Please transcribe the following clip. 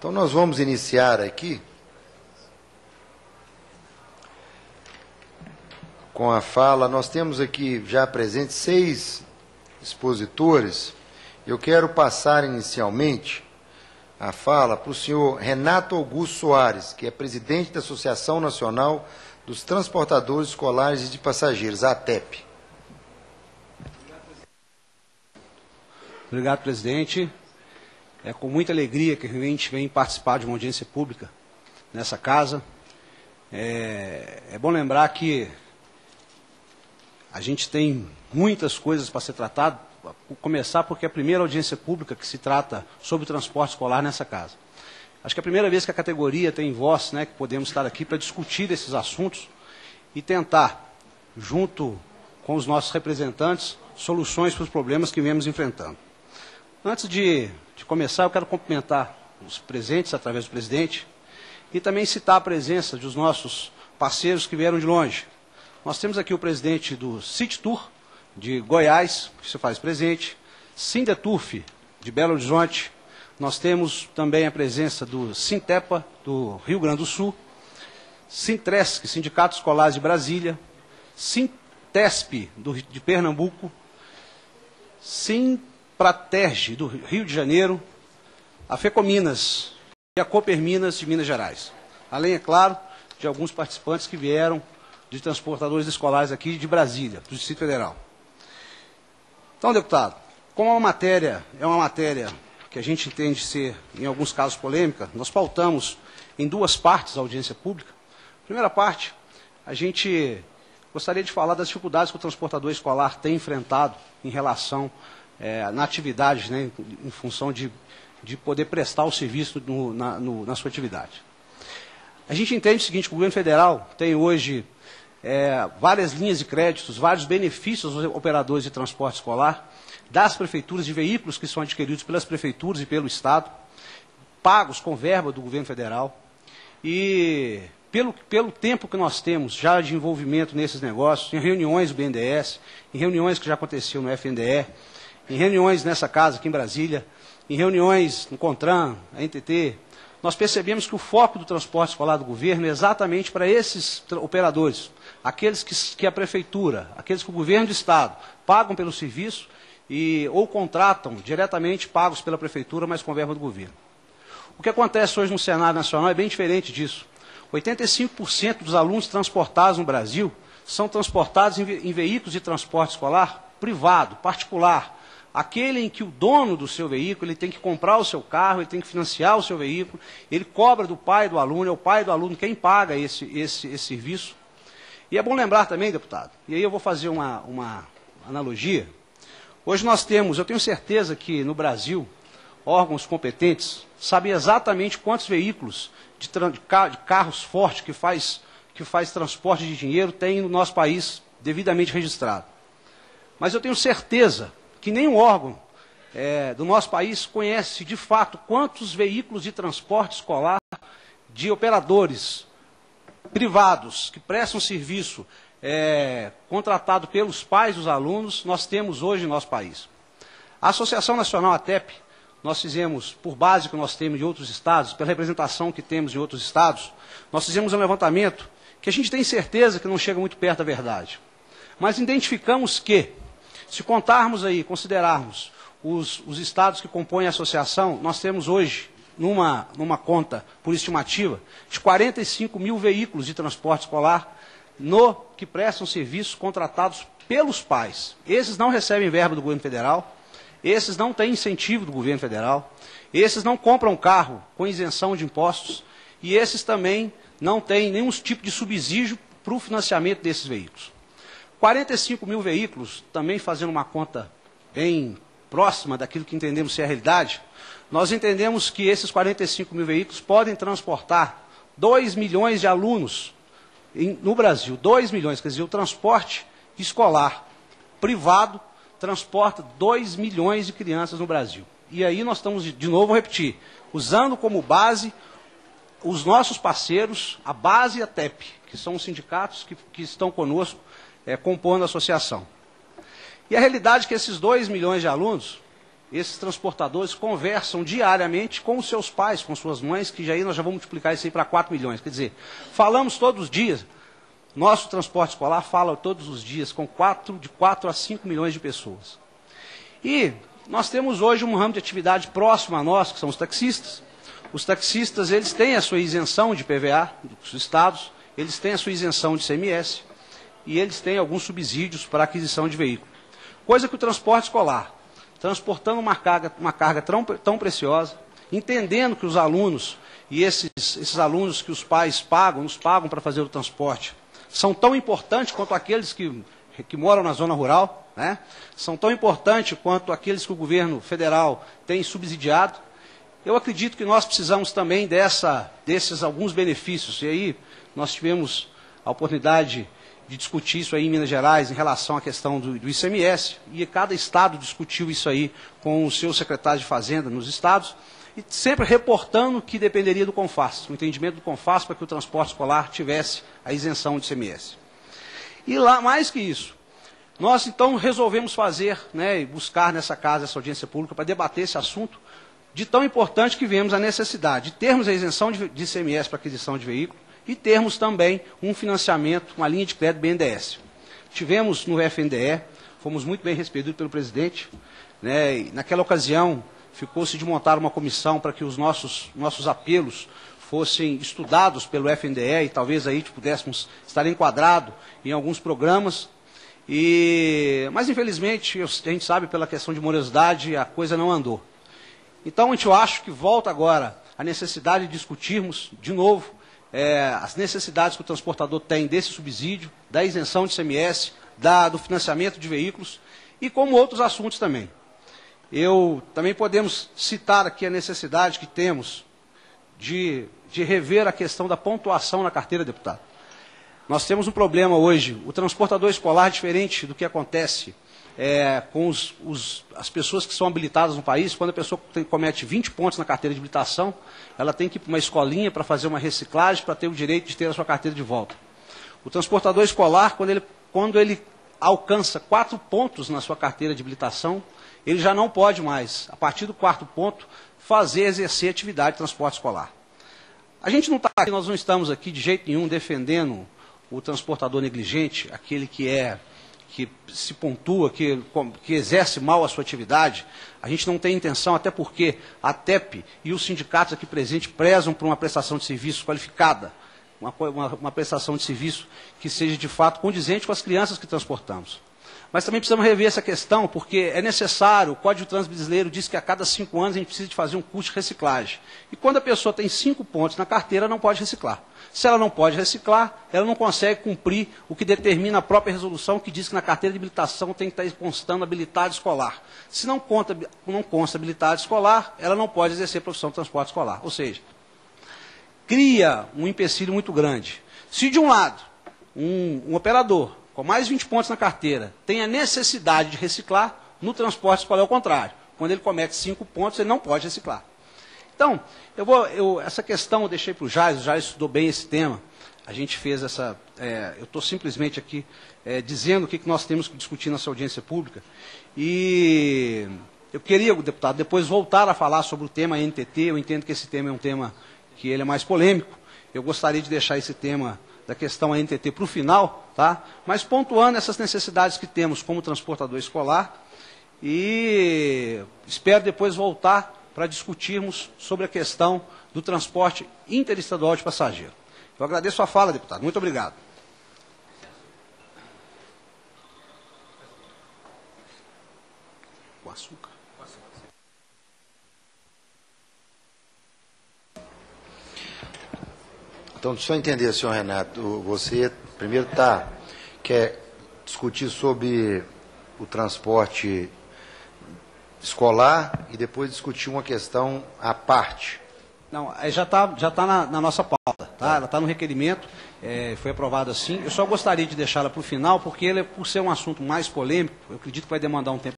Então, nós vamos iniciar aqui com a fala. Nós temos aqui já presentes 6 expositores. Eu quero passar inicialmente a fala para o senhor Renato Augusto Soares, que é presidente da Associação Nacional dos Transportadores Escolares e de Passageiros, a ATEP. Obrigado, presidente. É com muita alegria que a gente vem participar de uma audiência pública nessa casa. É bom lembrar que a gente tem muitas coisas para ser tratado, começar porque é a primeira audiência pública que se trata sobre o transporte escolar nessa casa. Acho que é a primeira vez que a categoria tem voz, né, que podemos estar aqui para discutir esses assuntos e tentar, junto com os nossos representantes, soluções para os problemas que viemos enfrentando. Antes de começar, eu quero cumprimentar os presentes através do presidente e também citar a presença dos nossos parceiros que vieram de longe. Nós temos aqui o presidente do City Tour, de Goiás, que se faz presente, Sindeturf, de Belo Horizonte. Nós temos também a presença do Sintepa, do Rio Grande do Sul, Sintresc, Sindicato Escolar de Brasília, Sintesp, de Pernambuco, Praterge, do Rio de Janeiro, a FECOMINAS e a Coperminas, de Minas Gerais. Além, é claro, de alguns participantes que vieram de transportadores escolares aqui de Brasília, do Distrito Federal. Então, deputado, como é uma matéria que a gente entende ser, em alguns casos, polêmica, nós pautamos em 2 partes a audiência pública. Primeira parte, a gente gostaria de falar das dificuldades que o transportador escolar tem enfrentado em relação na atividade, né, em função de poder prestar o serviço na sua atividade. A gente entende o seguinte, que o governo federal tem hoje várias linhas de créditos, vários benefícios aos operadores de transporte escolar, das prefeituras, de veículos que são adquiridos pelas prefeituras e pelo Estado, pagos com verba do governo federal, e pelo tempo que nós temos já de envolvimento nesses negócios, em reuniões do BNDES, em reuniões que já aconteciam no FNDE, em reuniões nessa casa aqui em Brasília, em reuniões no CONTRAN, a NTT, nós percebemos que o foco do transporte escolar do governo é exatamente para esses operadores, aqueles que a prefeitura, aqueles que o governo do Estado pagam pelo serviço ou contratam diretamente pagos pela prefeitura, mas com verba do governo. O que acontece hoje no cenário nacional é bem diferente disso. 85% dos alunos transportados no Brasil são transportados em veículos de transporte escolar privado, particular, aquele em que o dono do seu veículo ele tem que comprar o seu carro, ele tem que financiar o seu veículo, ele cobra do pai do aluno, é o pai do aluno quem paga esse serviço. E é bom lembrar também, deputado, e aí eu vou fazer uma analogia. Hoje nós temos, eu tenho certeza que no Brasil, órgãos competentes sabem exatamente quantos veículos de carros fortes que faz transporte de dinheiro tem no nosso país devidamente registrado. Mas eu tenho certeza que nenhum órgão do nosso país conhece, de fato, quantos veículos de transporte escolar de operadores privados que prestam serviço contratado pelos pais dos alunos nós temos hoje no nosso país. A Associação Nacional ATEP, nós fizemos, por base que nós temos de outros estados, pela representação que temos em outros estados, nós fizemos um levantamento que a gente tem certeza que não chega muito perto da verdade. Mas identificamos que, se considerarmos os estados que compõem a associação, nós temos hoje, numa conta por estimativa, de 45 mil veículos de transporte escolar que prestam serviços contratados pelos pais. Esses não recebem verba do governo federal, esses não têm incentivo do governo federal, esses não compram carro com isenção de impostos e esses também não têm nenhum tipo de subsídio para o financiamento desses veículos. 45 mil veículos, também fazendo uma conta bem próxima daquilo que entendemos ser a realidade, nós entendemos que esses 45 mil veículos podem transportar 2 milhões de alunos no Brasil. 2 milhões, quer dizer, o transporte escolar privado transporta 2 milhões de crianças no Brasil. E aí nós estamos, de novo, vou repetir, usando como base os nossos parceiros, a base e a TEP, que são os sindicatos que estão conosco, compondo a associação. E a realidade é que esses 2 milhões de alunos, esses transportadores conversam diariamente com os seus pais, com suas mães, que já aí nós já vamos multiplicar isso aí para 4 milhões. Quer dizer, falamos todos os dias, nosso transporte escolar fala todos os dias com de 4 a 5 milhões de pessoas. E nós temos hoje um ramo de atividade próximo a nós, que são os taxistas. Os taxistas, eles têm a sua isenção de PVA dos estados, eles têm a sua isenção de ICMS e eles têm alguns subsídios para aquisição de veículo. Coisa que o transporte escolar, transportando uma carga tão preciosa, entendendo que os alunos e esses alunos que os pais nos pagam para fazer o transporte, são tão importantes quanto aqueles que moram na zona rural, né? São tão importantes quanto aqueles que o governo federal tem subsidiado. Eu acredito que nós precisamos também desses alguns benefícios. E aí nós tivemos a oportunidade de discutir isso aí em Minas Gerais em relação à questão do ICMS, e cada estado discutiu isso aí com os seus secretários de Fazenda nos estados, e sempre reportando que dependeria do CONFAS, o entendimento do CONFAS para que o transporte escolar tivesse a isenção de ICMS. E lá, mais que isso, nós então resolvemos fazer, né, e buscar nessa casa essa audiência pública para debater esse assunto, de tão importante que vemos a necessidade de termos a isenção de ICMS para aquisição de veículo, e termos também um financiamento, uma linha de crédito BNDES. Tivemos no FNDE, fomos muito bem recebidos pelo presidente, né, e naquela ocasião ficou-se de montar uma comissão para que os nossos apelos fossem estudados pelo FNDE e talvez aí pudéssemos estar enquadrados em alguns programas. Mas infelizmente, a gente sabe pela questão de morosidade, a coisa não andou. Então a gente acha que volta agora a necessidade de discutirmos de novo as necessidades que o transportador tem desse subsídio, da isenção de ICMS, do financiamento de veículos, e como outros assuntos também. Também podemos citar aqui a necessidade que temos de rever a questão da pontuação na carteira, deputado. Nós temos um problema hoje, o transportador escolar, diferente do que acontece com as pessoas que são habilitadas no país. Quando a pessoa comete 20 pontos na carteira de habilitação, ela tem que ir para uma escolinha para fazer uma reciclagem, para ter o direito de ter a sua carteira de volta. O transportador escolar, quando ele alcança 4 pontos na sua carteira de habilitação, ele já não pode mais, a partir do 4º ponto, exercer atividade de transporte escolar. A gente não está aqui, nós não estamos aqui de jeito nenhum defendendo o transportador negligente, aquele que se pontua, que exerce mal a sua atividade. A gente não tem intenção, até porque a TEP e os sindicatos aqui presentes prezam por uma prestação de serviço qualificada, uma prestação de serviço que seja de fato condizente com as crianças que transportamos. Mas também precisamos rever essa questão, porque é necessário, o Código de Trânsito Brasileiro diz que a cada 5 anos a gente precisa de fazer um curso de reciclagem. E quando a pessoa tem 5 pontos na carteira, não pode reciclar. Se ela não pode reciclar, ela não consegue cumprir o que determina a própria resolução, que diz que na carteira de habilitação tem que estar constando habilidade escolar. Se não consta habilidade escolar, ela não pode exercer a profissão de transporte escolar. Ou seja, cria um empecilho muito grande. Se de um lado, um operador com mais 20 pontos na carteira tem a necessidade de reciclar, no transporte escolar é o contrário. Quando ele comete 5 pontos, ele não pode reciclar. Então, essa questão eu deixei para o Jair estudou bem esse tema. A gente fez eu estou simplesmente aqui dizendo o que nós temos que discutir nessa audiência pública. E eu queria, deputado, depois voltar a falar sobre o tema NTT. Eu entendo que esse tema é um tema que ele é mais polêmico. Eu gostaria de deixar esse tema da questão NTT para o final, tá? Mas pontuando essas necessidades que temos como transportador escolar, e espero depois voltar para discutirmos sobre a questão do transporte interestadual de passageiro. Eu agradeço a fala, deputado. Muito obrigado. Com açúcar. Então, deixa eu entender, senhor Renato, você primeiro quer discutir sobre o transporte escolar e depois discutir uma questão à parte. Não, já tá na nossa pauta, tá? Ela está no requerimento, foi aprovado assim. Eu só gostaria de deixá-la para o final, porque por ser um assunto mais polêmico, eu acredito que vai demandar um tempo